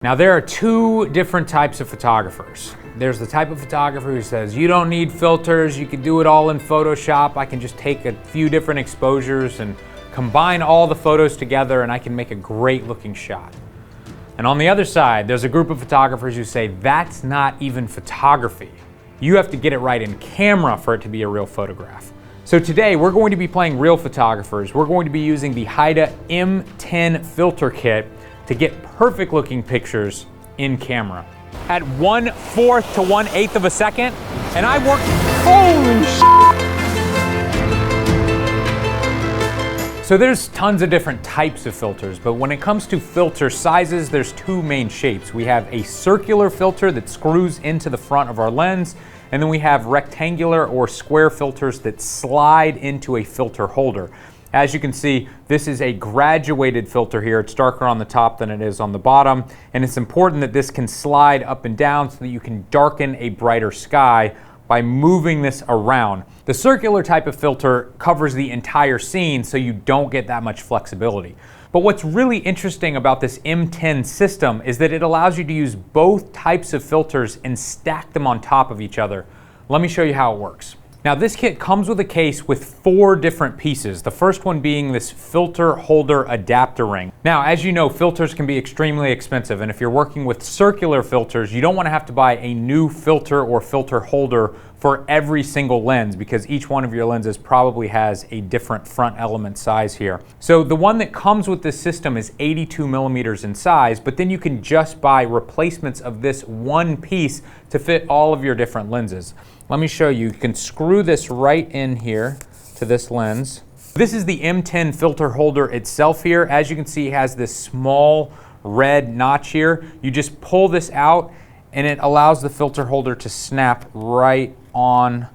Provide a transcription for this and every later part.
Now there are two different types of photographers. There's the type of photographer who says, you don't need filters, you can do it all in Photoshop, I can just take a few different exposures and combine all the photos together and I can make a great looking shot. And on the other side, there's a group of photographers who say, that's not even photography. You have to get it right in camera for it to be a real photograph. So today we're going to be playing real photographers. We're going to be using the Haida M10 Filter Kit to get perfect looking pictures in camera. At 1/4 to 1/8 of a second, and I worked, holy shit! So there's tons of different types of filters, but when it comes to filter sizes, there's two main shapes. We have a circular filter that screws into the front of our lens, and then we have rectangular or square filters that slide into a filter holder. As you can see, this is a graduated filter here. It's darker on the top than it is on the bottom, and it's important that this can slide up and down so that you can darken a brighter sky by moving this around. The circular type of filter covers the entire scene, so you don't get that much flexibility. But what's really interesting about this M10 system is that it allows you to use both types of filters and stack them on top of each other. Let me show you how it works. Now this kit comes with a case with 4 different pieces, the first one being this filter holder adapter ring. Now as you know, filters can be extremely expensive, and if you're working with circular filters, you don't want to have to buy a new filter or filter holder for every single lens because each one of your lenses probably has a different front element size here. So the one that comes with this system is 82 millimeters in size, but then you can just buy replacements of this one piece to fit all of your different lenses. Let me show you. You can screw this right in here to this lens. This is the M10 filter holder itself here. As you can see, it has this small red notch here. You just pull this out and it allows the filter holder to snap right on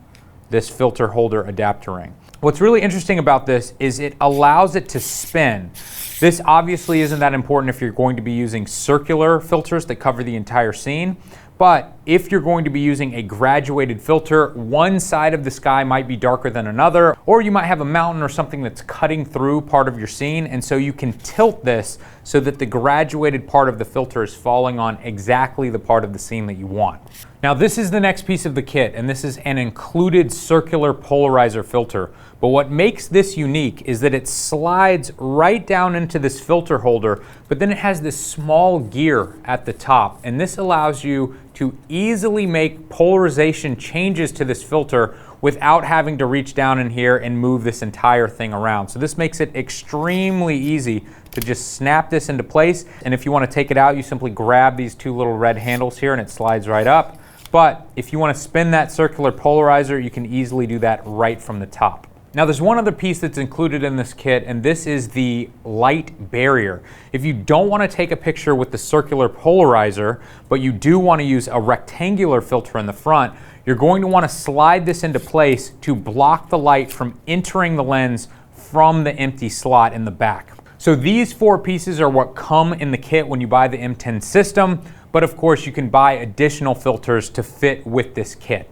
this filter holder adapter ring. What's really interesting about this is it allows it to spin. This obviously isn't that important if you're going to be using circular filters that cover the entire scene. But if you're going to be using a graduated filter, one side of the sky might be darker than another, or you might have a mountain or something that's cutting through part of your scene, and so you can tilt this so that the graduated part of the filter is falling on exactly the part of the scene that you want. Now this is the next piece of the kit, and this is an included circular polarizer filter. But what makes this unique is that it slides right down into this filter holder, but then it has this small gear at the top, and this allows you to easily make polarization changes to this filter without having to reach down in here and move this entire thing around. So this makes it extremely easy to just snap this into place, and if you want to take it out, you simply grab these 2 little red handles here and it slides right up. But if you want to spin that circular polarizer, you can easily do that right from the top. Now there's one other piece that's included in this kit, and this is the light barrier. If you don't want to take a picture with the circular polarizer, but you do want to use a rectangular filter in the front, you're going to want to slide this into place to block the light from entering the lens from the empty slot in the back. So these 4 pieces are what come in the kit when you buy the M10 system, but of course you can buy additional filters to fit with this kit.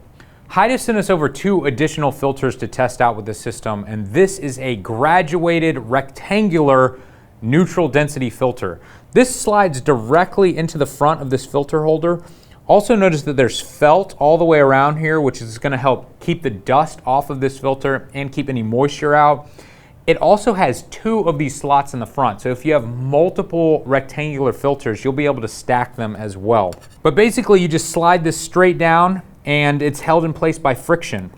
Haida sent us over 2 additional filters to test out with the system, and this is a graduated rectangular neutral density filter. This slides directly into the front of this filter holder. Also notice that there's felt all the way around here, which is going to help keep the dust off of this filter and keep any moisture out. It also has 2 of these slots in the front, so if you have multiple rectangular filters, you'll be able to stack them as well. But basically you just slide this straight down, and it's held in place by friction.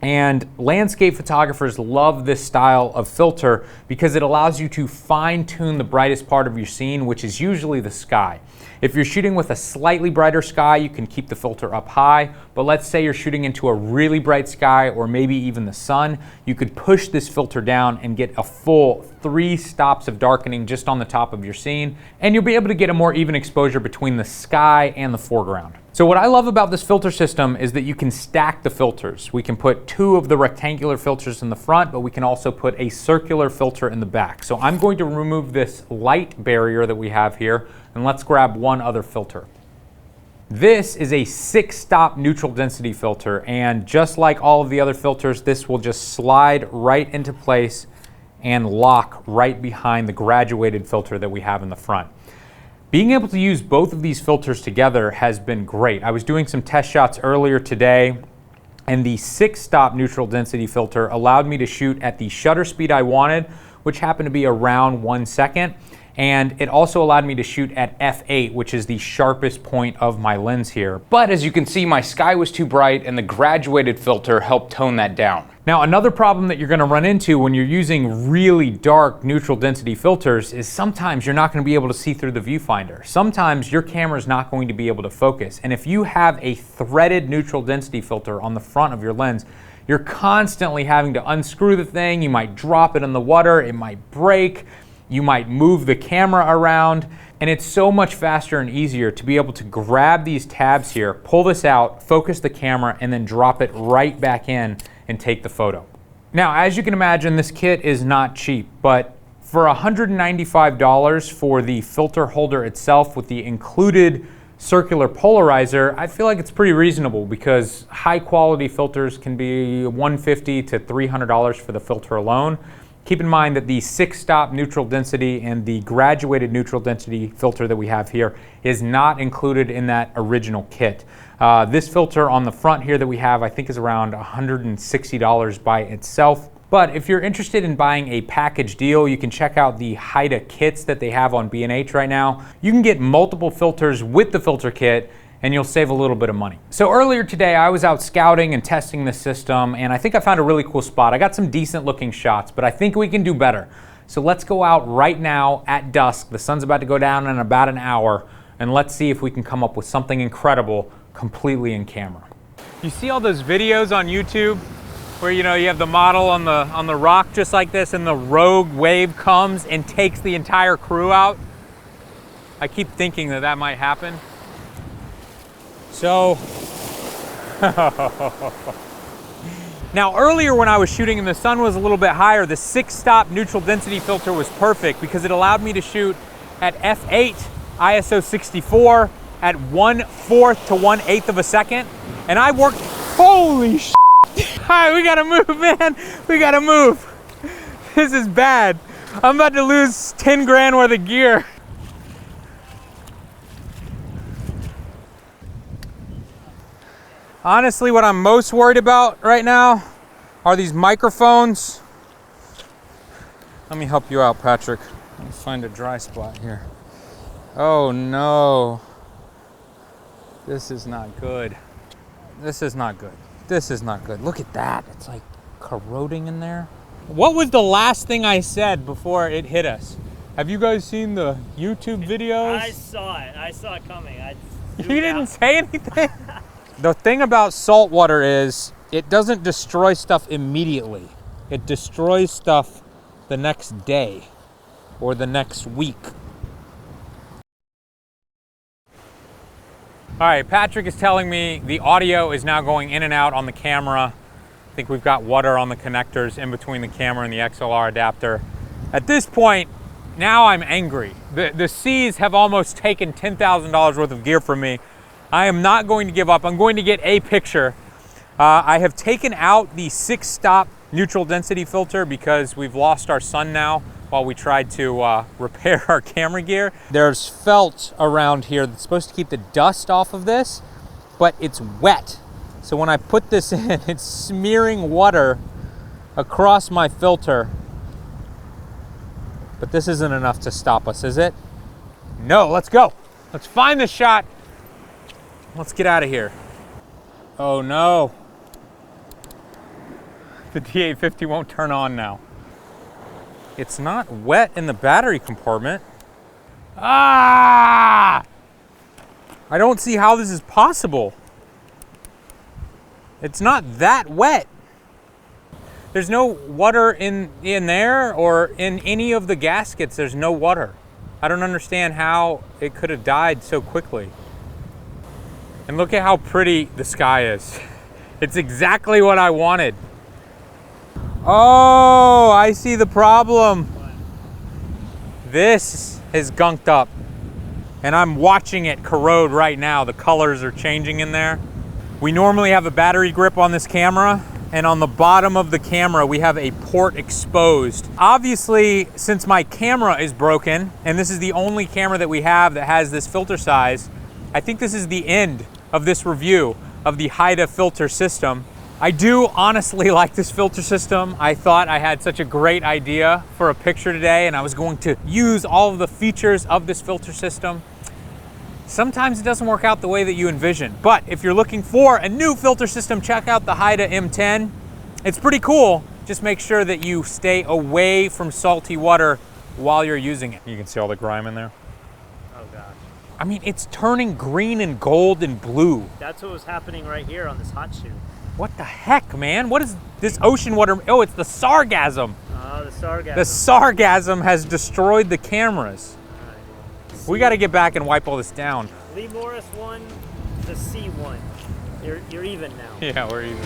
And landscape photographers love this style of filter because it allows you to fine-tune the brightest part of your scene, which is usually the sky. If you're shooting with a slightly brighter sky, you can keep the filter up high, but let's say you're shooting into a really bright sky or maybe even the sun, you could push this filter down and get a full 3 stops of darkening just on the top of your scene, and you'll be able to get a more even exposure between the sky and the foreground. So what I love about this filter system is that you can stack the filters. We can put 2 of the rectangular filters in the front, but we can also put a circular filter in the back. So I'm going to remove this light barrier that we have here, and let's grab one other filter. This is a 6-stop neutral density filter, and just like all of the other filters, this will just slide right into place and lock right behind the graduated filter that we have in the front. Being able to use both of these filters together has been great. I was doing some test shots earlier today, and the 6-stop neutral density filter allowed me to shoot at the shutter speed I wanted, which happened to be around 1 second. And it also allowed me to shoot at f8, which is the sharpest point of my lens here. But as you can see, my sky was too bright and the graduated filter helped tone that down. Now, another problem that you're gonna run into when you're using really dark neutral density filters is sometimes you're not gonna be able to see through the viewfinder. Sometimes your camera's not going to be able to focus. And if you have a threaded neutral density filter on the front of your lens, you're constantly having to unscrew the thing. You might drop it in the water, it might break. You might move the camera around, and it's so much faster and easier to be able to grab these tabs here, pull this out, focus the camera, and then drop it right back in and take the photo. Now, as you can imagine, this kit is not cheap, but for $195 for the filter holder itself with the included circular polarizer, I feel like it's pretty reasonable because high quality filters can be $150 to $300 for the filter alone. Keep in mind that the 6-stop neutral density and the graduated neutral density filter that we have here is not included in that original kit. This filter on the front here that we have, I think is around $160 by itself. But if you're interested in buying a package deal, you can check out the Haida kits that they have on B&H right now. You can get multiple filters with the filter kit and you'll save a little bit of money. So earlier today, I was out scouting and testing the system, and I think I found a really cool spot. I got some decent looking shots, but I think we can do better. So let's go out right now at dusk. The sun's about to go down in about an hour, and let's see if we can come up with something incredible completely in camera. You see all those videos on YouTube where you have the model on the rock just like this, and the rogue wave comes and takes the entire crew out? I keep thinking that that might happen. So, now earlier when I was shooting and the sun was a little bit higher, the 6-stop neutral density filter was perfect because it allowed me to shoot at f8, ISO 64, at 1/4 to 1/8 of a second. And I worked, holy shit. All right, we gotta move, man. We gotta move. This is bad. I'm about to lose 10 grand worth of gear. Honestly, what I'm most worried about right now are these microphones. Let me help you out, Patrick. Let me find a dry spot here. Oh no. This is not good. This is not good. This is not good. Look at that. It's like corroding in there. What was the last thing I said before it hit us? Have you guys seen the YouTube videos? I saw it. I saw it coming. You didn't say anything? The thing about salt water is it doesn't destroy stuff immediately. It destroys stuff the next day or the next week. All right, Patrick is telling me the audio is now going in and out on the camera. I think we've got water on the connectors in between the camera and the XLR adapter. At this point, now I'm angry. The seas have almost taken $10,000 worth of gear from me. I am not going to give up. I'm going to get a picture. I have taken out the 6-stop neutral density filter because we've lost our sun now while we tried to repair our camera gear. There's felt around here that's supposed to keep the dust off of this, but it's wet. So when I put this in, it's smearing water across my filter. But this isn't enough to stop us, is it? No, let's go. Let's find the shot. Let's get out of here. Oh no. The D850 won't turn on now. It's not wet in the battery compartment. Ah! I don't see how this is possible. It's not that wet. There's no water in there or in any of the gaskets. There's no water. I don't understand how it could have died so quickly. And look at how pretty the sky is. It's exactly what I wanted. Oh, I see the problem. This is gunked up and I'm watching it corrode right now. The colors are changing in there. We normally have a battery grip on this camera And on the bottom of the camera, we have a port exposed. Obviously, since my camera is broken, and this is the only camera that we have that has this filter size, I think this is the end of this review of the Haida filter system. I do honestly like this filter system. I thought I had such a great idea for a picture today, and I was going to use all of the features of this filter system. Sometimes it doesn't work out the way that you envision, but if you're looking for a new filter system, check out the Haida M10. It's pretty cool. Just make sure that you stay away from salty water while you're using it. You can see all the grime in there. Oh gosh. I mean, it's turning green and gold and blue. That's what was happening right here on this hot shoe. What the heck, man? What is this ocean water? Oh, it's the sargassum. Oh, the sargassum. The sargassum has destroyed the cameras. We got to get back and wipe all this down. Lee Morris won the C1. You're even now. Yeah, we're even.